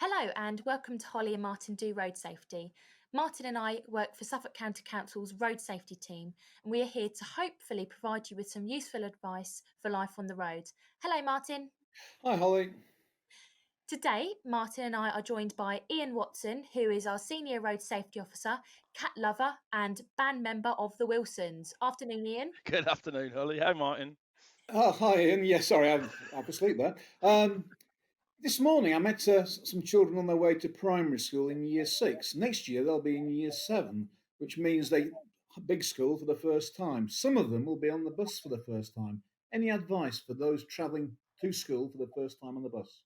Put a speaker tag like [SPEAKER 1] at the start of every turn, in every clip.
[SPEAKER 1] Hello and welcome to Holly and Martin Do Road Safety. Martin and I work for Suffolk County Council's Road Safety team, and we are here to hopefully provide you with some useful advice for life on the road. Hello, Martin.
[SPEAKER 2] Hi, Holly.
[SPEAKER 1] Today, Martin and I are joined by Iain Watson, who is our Senior Road Safety Officer, cat lover, and band member of the Wilsons. Afternoon, Iain.
[SPEAKER 3] Good afternoon, Holly. Hi, Martin.
[SPEAKER 2] Oh, hi, Ian. Yeah, sorry, I was asleep there. This morning I met some children on their way to primary school in year six. Next year they'll be in year seven, which means they big school for the first time. Some of them will be on the bus for the first time. Any advice for those travelling to school for the first time on the bus?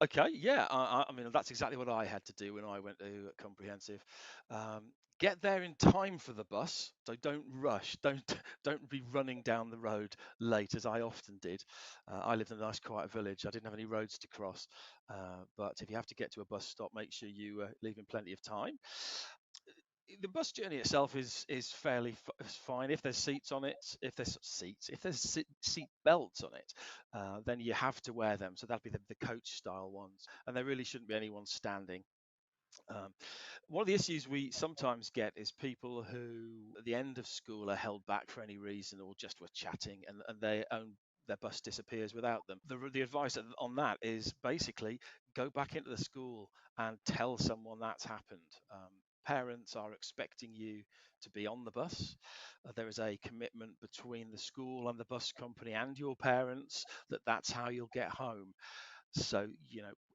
[SPEAKER 3] Okay, yeah, I mean that's exactly what I had to do when I went to comprehensive. Um, get there in time for the bus, so don't rush. Don't be running down the road late as I often did. I lived in a nice quiet village. I didn't have any roads to cross, but if you have to get to a bus stop, make sure you leave in plenty of time. The bus journey itself is fairly fine if there's seats on it. If there's seat belts on it, then you have to wear them. So that'll be the coach style ones, and there really shouldn't be anyone standing. Um, One of the issues we sometimes get is people who at the end of school are held back for any reason or just were chatting, and their bus disappears without them. The advice on that is basically go back into the school and tell someone that's happened. Parents are expecting you to be on the bus. There is a commitment between the school and the bus company and your parents that's how you'll get home. So,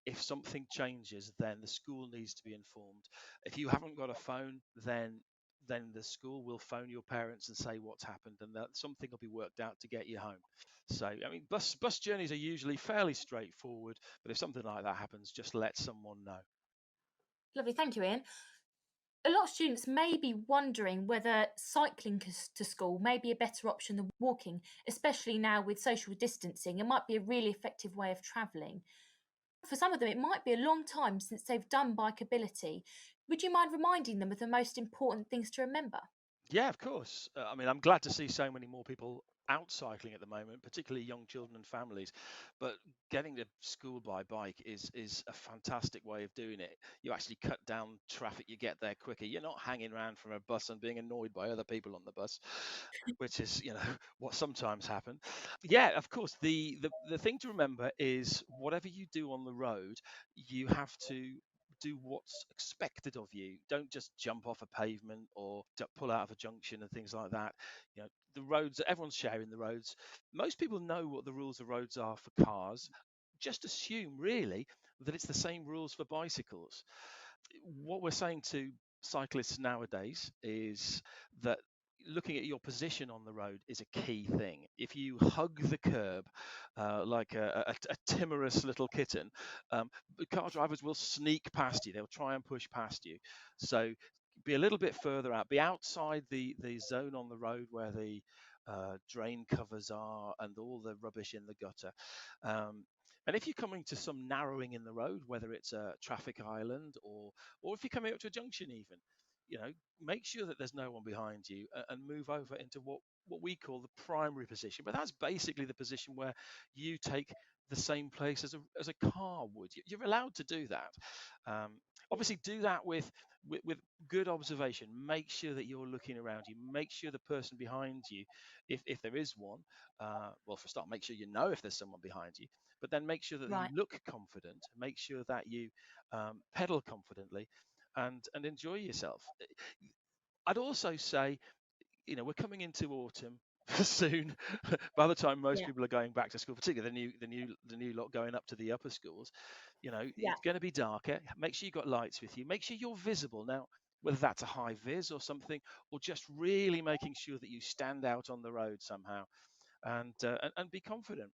[SPEAKER 3] if something changes, then the school needs to be informed. If you haven't got a phone, then the school will phone your parents and say what's happened, and that something will be worked out to get you home. So, I mean, bus journeys are usually fairly straightforward, but if something like that happens, just let someone know.
[SPEAKER 1] Lovely, thank you, Iain. A lot of students may be wondering whether cycling to school may be a better option than walking, especially now with social distancing. It might be a really effective way of travelling. For some of them, it might be a long time since they've done bikeability. Would you mind reminding them of the most important things to remember?
[SPEAKER 3] Yeah, of course. I mean, I'm glad to see so many more people out cycling at the moment, particularly young children and families. But getting to school by bike is a fantastic way of doing it. You actually cut down traffic, you get there quicker. You're not hanging around from a bus and being annoyed by other people on the bus, which is, what sometimes happen. Yeah, of course. The thing to remember is whatever you do on the road, you have to do what's expected of you. Don't just jump off a pavement or pull out of a junction and things like that. The roads, everyone's sharing the roads. Most people know what the rules of roads are for cars. Just assume, really, that it's the same rules for bicycles. What we're saying to cyclists nowadays is that looking at your position on the road is a key thing. If you hug the curb like a timorous little kitten, the car drivers will sneak past you. They'll try and push past you. So be a little bit further out. Be outside the zone on the road where the drain covers are and all the rubbish in the gutter. And if you're coming to some narrowing in the road, whether it's a traffic island or if you're coming up to a junction even, you know, make sure that there's no one behind you and move over into what we call the primary position. But that's basically the position where you take the same place as a car would. You're allowed to do that. Um, Obviously, do that with good observation. Make sure that you're looking around you. Make sure the person behind you, if there is one, well, for a start, make sure you know if there's someone behind you. But then make sure that you
[SPEAKER 1] Right.
[SPEAKER 3] look confident. Make sure that you pedal confidently, and enjoy yourself. I'd also say, we're coming into autumn soon. By the time most
[SPEAKER 1] Yeah.
[SPEAKER 3] people are going back to school, particularly the new lot going up to the upper schools,
[SPEAKER 1] Yeah.
[SPEAKER 3] it's going to be darker. Make sure you've got lights with you. Make sure you're visible now. Whether that's a high vis or something, or just really making sure that you stand out on the road somehow, and be confident.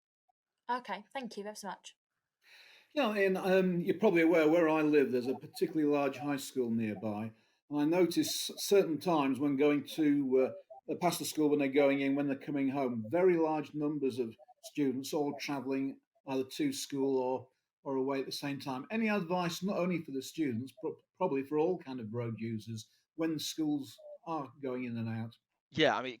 [SPEAKER 1] Okay. Thank you very much.
[SPEAKER 2] Yeah, Ian, you're probably aware where I live, there's a particularly large high school nearby. And I notice certain times when going to past the school, when they're going in, when they're coming home, very large numbers of students all travelling either to school or away at the same time. Any advice, not only for the students, but probably for all kind of road users when schools are going in and out?
[SPEAKER 3] Yeah, I mean, it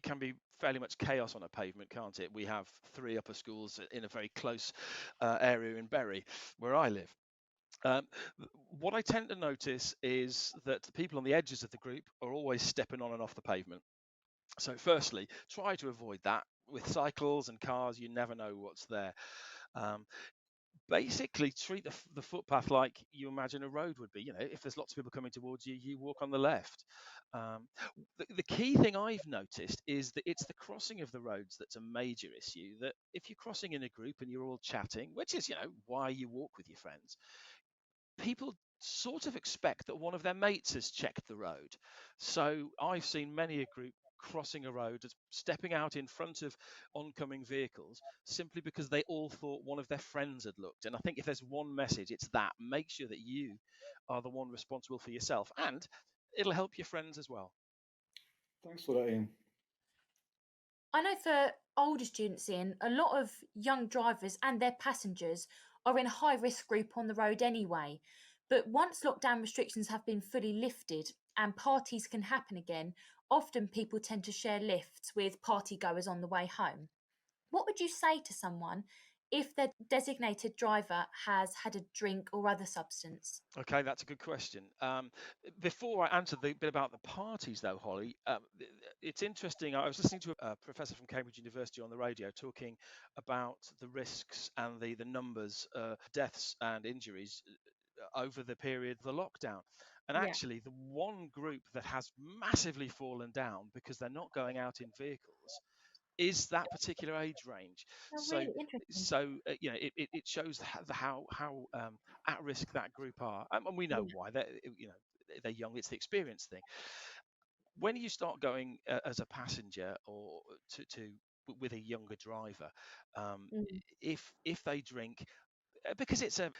[SPEAKER 3] can be fairly much chaos on a pavement, can't it? We have three upper schools in a very close area in Bury, where I live. Um, what I tend to notice is that the people on the edges of the group are always stepping on and off the pavement. So, firstly, try to avoid that. With cycles and cars, you never know what's there. Um, Basically, treat the footpath like you imagine a road would be. If there's lots of people coming towards you, you walk on the left. Um, the key thing I've noticed is that it's the crossing of the roads that's a major issue. That if you're crossing in a group and you're all chatting, which is why you walk with your friends, people sort of expect that one of their mates has checked the road. So I've seen many a group crossing a road, stepping out in front of oncoming vehicles, simply because they all thought one of their friends had looked. And I think if there's one message, it's that: make sure that you are the one responsible for yourself, and it'll help your friends as well.
[SPEAKER 2] Thanks for that, Ian.
[SPEAKER 1] I know for older students, in a lot of young drivers and their passengers are in a high risk group on the road anyway. But once lockdown restrictions have been fully lifted and parties can happen again, often people tend to share lifts with party goers on the way home. What would you say to someone if their designated driver has had a drink or other substance?
[SPEAKER 3] Okay, that's a good question. Before I answer the bit about the parties, though, Holly, it's interesting. I was listening to a professor from Cambridge University on the radio talking about the risks and the numbers, deaths and injuries over the period of the lockdown. And
[SPEAKER 1] Yeah.
[SPEAKER 3] actually, the one group that has massively fallen down because they're not going out in vehicles is that particular age range.
[SPEAKER 1] Oh,
[SPEAKER 3] So,
[SPEAKER 1] really interesting.
[SPEAKER 3] it shows how at risk that group are, and we know
[SPEAKER 1] Yeah.
[SPEAKER 3] why. They're young. It's the experience thing. When you start going as a passenger or to with a younger driver, um,
[SPEAKER 1] Mm,
[SPEAKER 3] if they drink, because it's a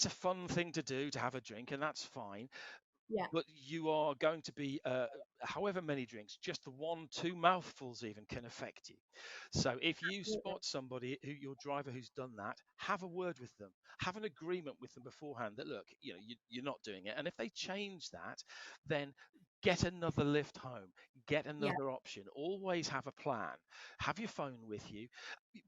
[SPEAKER 3] fun thing to do to have a drink, and that's fine,
[SPEAKER 1] yeah.
[SPEAKER 3] but you are going to be however many drinks, just the one, two mouthfuls even can affect you. So if you
[SPEAKER 1] Absolutely.
[SPEAKER 3] spot somebody your driver who's done that, have a word with them, have an agreement with them beforehand that, look, you're not doing it. And if they change that, then get another lift home, get
[SPEAKER 1] Yeah.
[SPEAKER 3] another option, always have a plan, have your phone with you.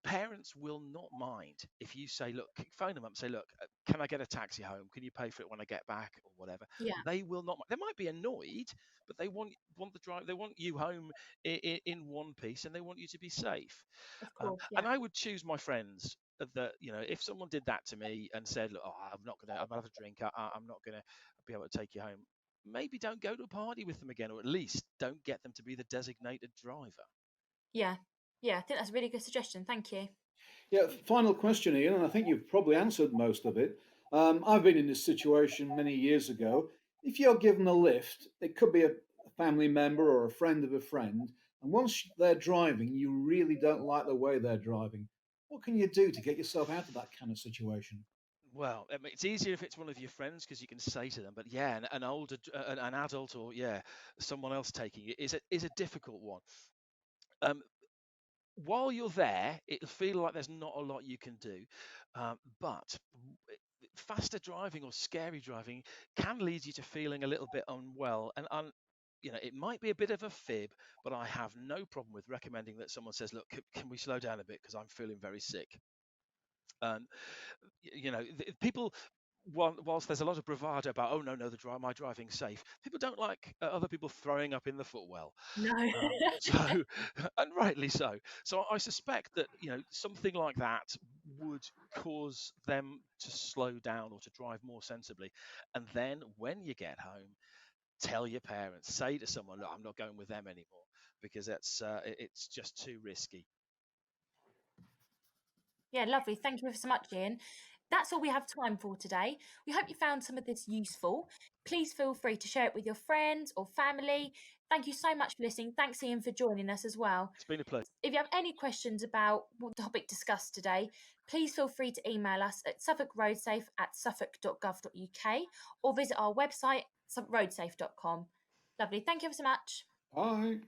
[SPEAKER 3] Parents will not mind if you say, look, phone them up and say, look, can I get a taxi home, can you pay for it when I get back, or whatever.
[SPEAKER 1] Yeah.
[SPEAKER 3] They will not. They might be annoyed, but they want the drive. They want you home in one piece, and they want you to be safe.
[SPEAKER 1] Of course. Yeah.
[SPEAKER 3] And I would choose my friends. That if someone did that to me and said, "Look, I'm gonna have a drink. I'm not gonna be able to take you home." Maybe don't go to a party with them again, or at least don't get them to be the designated driver.
[SPEAKER 1] Yeah. Yeah. I think that's a really good suggestion. Thank you.
[SPEAKER 2] Yeah, final question, Ian, and I think you've probably answered most of it. I've been in this situation many years ago. If you're given a lift, it could be a family member or a friend of a friend, and once they're driving, you really don't like the way they're driving. What can you do to get yourself out of that kind of situation?
[SPEAKER 3] Well, I mean, it's easier if it's one of your friends because you can say to them. But yeah, an older, an adult, or yeah, someone else taking it is a difficult one. Um, while you're there, it'll feel like there's not a lot you can do. But faster driving or scary driving can lead you to feeling a little bit unwell. And it might be a bit of a fib, but I have no problem with recommending that someone says, look, can we slow down a bit because I'm feeling very sick. Um, People, whilst there's a lot of bravado about, oh no, no, my driving's safe, people don't like other people throwing up in the footwell.
[SPEAKER 1] No.
[SPEAKER 3] So, and rightly so. So I suspect that something like that would cause them to slow down or to drive more sensibly. And then when you get home, tell your parents, say to someone, look, I'm not going with them anymore because it's just too risky.
[SPEAKER 1] Yeah, lovely. Thank you so much, Ian. That's all we have time for today. We hope you found some of this useful. Please feel free to share it with your friends or family. Thank you so much for listening. Thanks, Ian, for joining us as well.
[SPEAKER 3] It's been a pleasure.
[SPEAKER 1] If you have any questions about what the topic discussed today, please feel free to email us at suffolkroadsafe@suffolk.gov.uk or visit our website, roadsafe.com. Lovely. Thank you ever so much.
[SPEAKER 2] Bye.